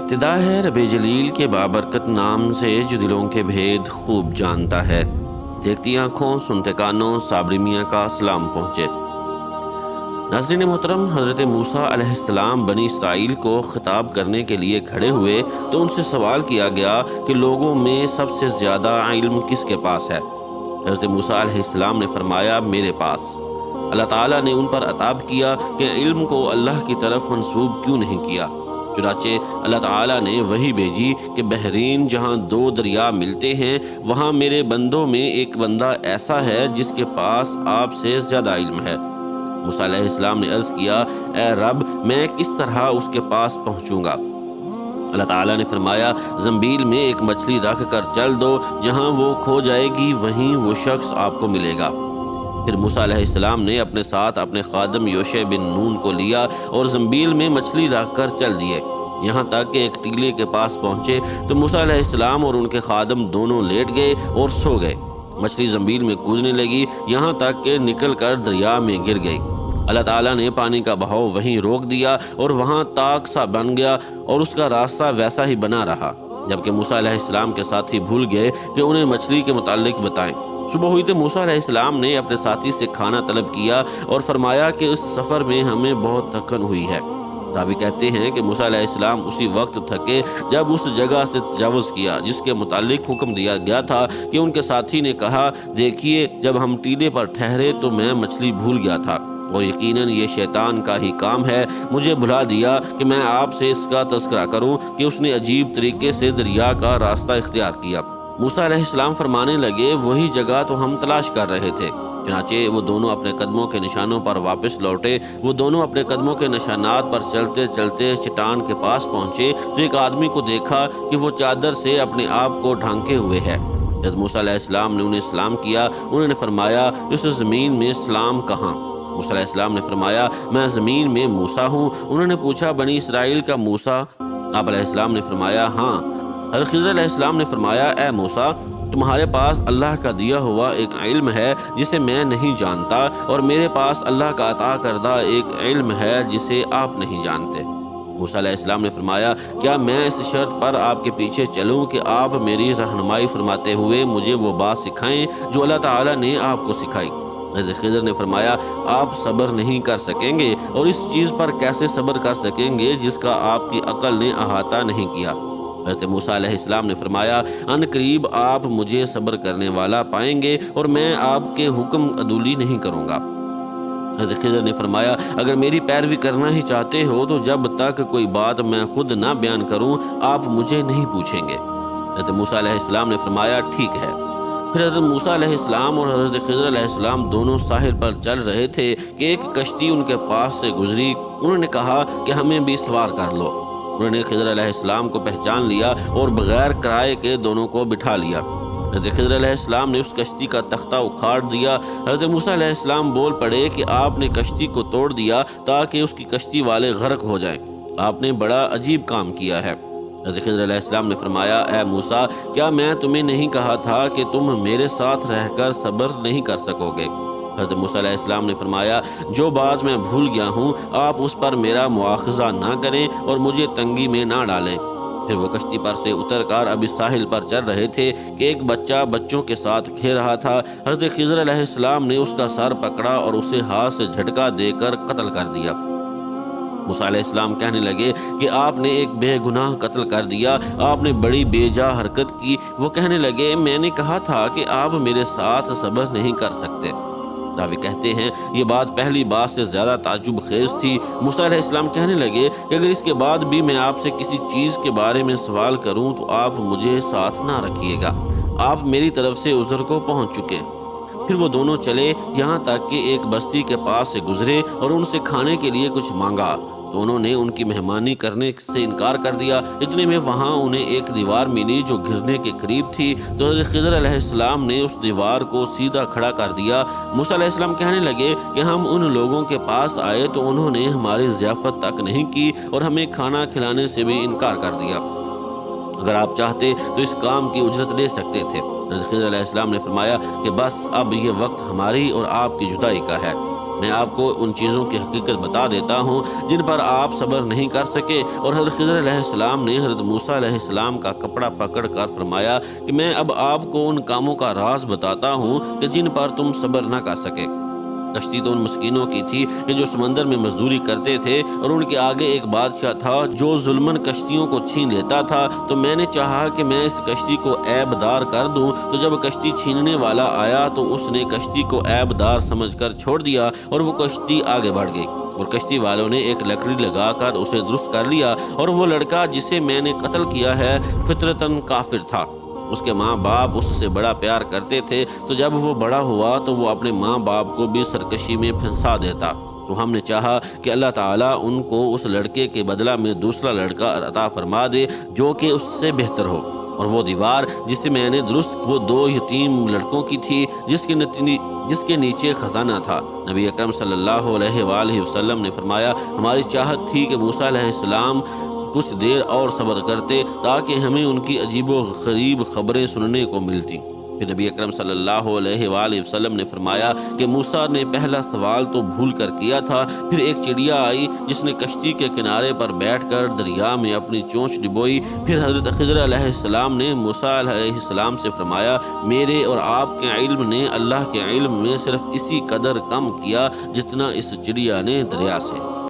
ابتدا ہے رب جلیل کے بابرکت نام سے جو دلوں کے بھید خوب جانتا ہے۔ دیکھتی آنکھوں سنتے کانوں صابری میاں کا سلام پہنچے۔ ناظرین محترم، حضرت موسیٰ علیہ السلام بنی اسرائیل کو خطاب کرنے کے لیے کھڑے ہوئے تو ان سے سوال کیا گیا کہ لوگوں میں سب سے زیادہ علم کس کے پاس ہے؟ حضرت موسیٰ علیہ السلام نے فرمایا میرے پاس۔ اللہ تعالیٰ نے ان پر عتاب کیا کہ علم کو اللہ کی طرف منسوب کیوں نہیں کیا؟ چنانچہ اللہ تعالیٰ نے وحی بھیجی کہ بحرین جہاں دو دریا ملتے ہیں وہاں میرے بندوں میں ایک بندہ ایسا ہے جس کے پاس آپ سے زیادہ علم ہے۔ موسیٰ علیہ السلام نے عرض کیا، اے رب میں کس طرح اس کے پاس پہنچوں گا؟ اللہ تعالیٰ نے فرمایا، زنبیل میں ایک مچھلی رکھ کر چل دو، جہاں وہ کھو جائے گی وہیں وہ شخص آپ کو ملے گا۔ پھر موسیٰ علیہ السلام نے اپنے ساتھ اپنے خادم یوشع بن نون کو لیا اور زنبیل میں مچھلی رکھ کر چل دیے، یہاں تک کہ ایک ٹیلے کے پاس پہنچے تو موسیٰ علیہ السلام اور ان کے خادم دونوں لیٹ گئے اور سو گئے۔ مچھلی زنبیل میں کودنے لگی، یہاں تک کہ نکل کر دریا میں گر گئی۔ اللہ تعالیٰ نے پانی کا بہاؤ وہیں روک دیا اور وہاں تاک سا بن گیا اور اس کا راستہ ویسا ہی بنا رہا، جبکہ موسیٰ علیہ السلام کے ساتھی بھول گئے کہ انہیں مچھلی کے متعلق بتائیں۔ صبح ہوئی تو موسیٰ علیہ السلام نے اپنے ساتھی سے کھانا طلب کیا اور فرمایا کہ اس سفر میں ہمیں بہت تھکن ہوئی ہے۔ راوی کہتے ہیں کہ موسیٰ علیہ السلام اسی وقت تھکے جب اس جگہ سے تجاوز کیا جس کے متعلق حکم دیا گیا تھا کہ ان کے ساتھی نے کہا، دیکھیے جب ہم ٹیلے پر ٹھہرے تو میں مچھلی بھول گیا تھا، اور یقیناً یہ شیطان کا ہی کام ہے، مجھے بھلا دیا کہ میں آپ سے اس کا تذکرہ کروں کہ اس نے عجیب طریقے سے دریا کا راستہ اختیار کیا۔ موسیٰ علیہ السلام فرمانے لگے، وہی جگہ تو ہم تلاش کر رہے تھے۔ چنانچہ وہ دونوں اپنے قدموں کے نشانوں پر واپس لوٹے۔ وہ دونوں اپنے قدموں کے نشانات پر چلتے چلتے چٹان کے پاس پہنچے تو ایک آدمی کو دیکھا کہ وہ چادر سے اپنے آپ کو ڈھانکے ہوئے ہے۔ جب موسیٰ علیہ السلام نے انہیں سلام کیا، انہوں نے فرمایا، اس زمین میں سلام کہاں؟ موسیٰ علیہ السلام نے فرمایا، میں زمین میں موسیٰ ہوں۔ انہوں نے پوچھا، بنی اسرائیل کا موسیٰ؟ آپ علیہ السلام نے فرمایا، ہاں۔ حضرت خضر علیہ السلام نے فرمایا، اے موسیٰ، تمہارے پاس اللہ کا دیا ہوا ایک علم ہے جسے میں نہیں جانتا، اور میرے پاس اللہ کا عطا کردہ ایک علم ہے جسے آپ نہیں جانتے۔ موسیٰ علیہ السلام نے فرمایا، کیا میں اس شرط پر آپ کے پیچھے چلوں کہ آپ میری رہنمائی فرماتے ہوئے مجھے وہ بات سکھائیں جو اللہ تعالیٰ نے آپ کو سکھائی؟ حضرت خضر نے فرمایا، آپ صبر نہیں کر سکیں گے، اور اس چیز پر کیسے صبر کر سکیں گے جس کا آپ کی عقل نے احاطہ نہیں کیا؟ حضرت موسیٰ علیہ السلام نے فرمایا، ان قریب آپ مجھے صبر کرنے والا پائیں گے اور میں آپ کے حکم عدولی نہیں کروں گا۔ حضرت خضر نے فرمایا، اگر میری پیروی کرنا ہی چاہتے ہو تو جب تک کوئی بات میں خود نہ بیان کروں آپ مجھے نہیں پوچھیں گے۔ حضرت موسیٰ علیہ السلام نے فرمایا، ٹھیک ہے۔ پھر حضرت موسیٰ علیہ السلام اور حضرت خضر علیہ السلام دونوں ساحل پر چل رہے تھے کہ ایک کشتی ان کے پاس سے گزری۔ انہوں نے کہا کہ ہمیں بھی سوار کر لو۔ انہوں نے خضر علیہ السلام کو پہچان لیا اور بغیر کرائے کے دونوں کو بٹھا لیا۔ حضرت خضر علیہ السلام نے اس کشتی کا تختہ اکھاڑ دیا۔ حضرت موسیٰ علیہ السلام بول پڑے کہ آپ نے کشتی کو توڑ دیا تاکہ اس کی کشتی والے غرق ہو جائیں۔ آپ نے بڑا عجیب کام کیا ہے۔ حضرت خضر علیہ السلام نے فرمایا، اے موسیٰ، کیا میں تمہیں نہیں کہا تھا کہ تم میرے ساتھ رہ کر صبر نہیں کر سکو گے؟ حضرت موسیٰ علیہ السلام نے فرمایا، جو بات میں بھول گیا ہوں آپ اس پر میرا مواخذہ نہ کریں اور مجھے تنگی میں نہ ڈالیں۔ پھر وہ کشتی پر سے اتر کر اب اس ساحل پر چل رہے تھے کہ ایک بچہ بچوں کے ساتھ کھیل رہا تھا۔ حضرت خضر علیہ السلام نے اس کا سر پکڑا اور اسے ہاتھ سے جھٹکا دے کر قتل کر دیا۔ موسیٰ علیہ السلام کہنے لگے کہ آپ نے ایک بے گناہ قتل کر دیا، آپ نے بڑی بے جا حرکت کی۔ وہ کہنے لگے، میں نے کہا تھا کہ آپ میرے ساتھ صبر نہیں کر سکتے۔ راوی کہتے ہیں یہ بات پہلی بات سے زیادہ تعجب خیز تھی۔ موسیٰ علیہ السلام کہنے لگے کہ اگر اس کے بعد بھی میں آپ سے کسی چیز کے بارے میں سوال کروں تو آپ مجھے ساتھ نہ رکھیے گا، آپ میری طرف سے عذر کو پہنچ چکے۔ پھر وہ دونوں چلے یہاں تک کہ ایک بستی کے پاس سے گزرے اور ان سے کھانے کے لیے کچھ مانگا تو انہوں نے ان کی مہمانی کرنے سے انکار کر دیا۔ اتنے میں وہاں انہیں ایک دیوار ملی جو گرنے کے قریب تھی تو حضرت خضر علیہ السلام نے اس دیوار کو سیدھا کھڑا کر دیا۔ موسیٰ علیہ السلام کہنے لگے کہ ہم ان لوگوں کے پاس آئے تو انہوں نے ہماری ضیافت تک نہیں کی اور ہمیں کھانا کھلانے سے بھی انکار کر دیا۔ اگر آپ چاہتے تو اس کام کی اجرت لے سکتے تھے۔ حضرت خضر علیہ السلام نے فرمایا کہ بس اب یہ وقت ہماری اور آپ کی جدائی کا ہے۔ میں آپ کو ان چیزوں کی حقیقت بتا دیتا ہوں جن پر آپ صبر نہیں کر سکے۔ اور حضرت خضر علیہ السلام نے حضرت موسیٰ علیہ السلام کا کپڑا پکڑ کر فرمایا کہ میں اب آپ کو ان کاموں کا راز بتاتا ہوں کہ جن پر تم صبر نہ کر سکے۔ کشتی تو ان مسکینوں کی تھی کہ جو سمندر میں مزدوری کرتے تھے، اور ان کے آگے ایک بادشاہ تھا جو ظلماً کشتیوں کو چھین لیتا تھا۔ تو میں نے چاہا کہ میں اس کشتی کو عیب دار کر دوں، تو جب کشتی چھیننے والا آیا تو اس نے کشتی کو عیب دار سمجھ کر چھوڑ دیا، اور وہ کشتی آگے بڑھ گئی، اور کشتی والوں نے ایک لکڑی لگا کر اسے درست کر لیا، اور وہ لڑکا جسے میں نے قتل کیا ہے فطرتاً کافر تھا۔ اس کے ماں باپ اس سے بڑا پیار کرتے تھے، تو جب وہ بڑا ہوا تو وہ اپنے ماں باپ کو بھی سرکشی میں پھنسا دیتا۔ تو ہم نے چاہا کہ اللہ تعالیٰ ان کو اس لڑکے کے بدلہ میں دوسرا لڑکا عطا فرما دے جو کہ اس سے بہتر ہو۔ اور وہ دیوار جسے میں نے درست وہ 2 یتیم لڑکوں کی تھی جس کے نیچے خزانہ تھا۔ نبی اکرم صلی اللہ علیہ وآلہ وسلم نے فرمایا، ہماری چاہت تھی کہ موسیٰ علیہ السلام کچھ دیر اور صبر کرتے تاکہ ہمیں ان کی عجیب و غریب خبریں سننے کو ملتی۔ پھر نبی اکرم صلی اللہ علیہ وآلہ وسلم نے فرمایا کہ موسیٰ نے پہلا سوال تو بھول کر کیا تھا۔ پھر ایک چڑیا آئی جس نے کشتی کے کنارے پر بیٹھ کر دریا میں اپنی چونچ ڈبوئی۔ پھر حضرت خضر علیہ السلام نے موسیٰ علیہ السلام سے فرمایا، میرے اور آپ کے علم نے اللہ کے علم میں صرف اسی قدر کم کیا جتنا اس چڑیا نے دریا سے۔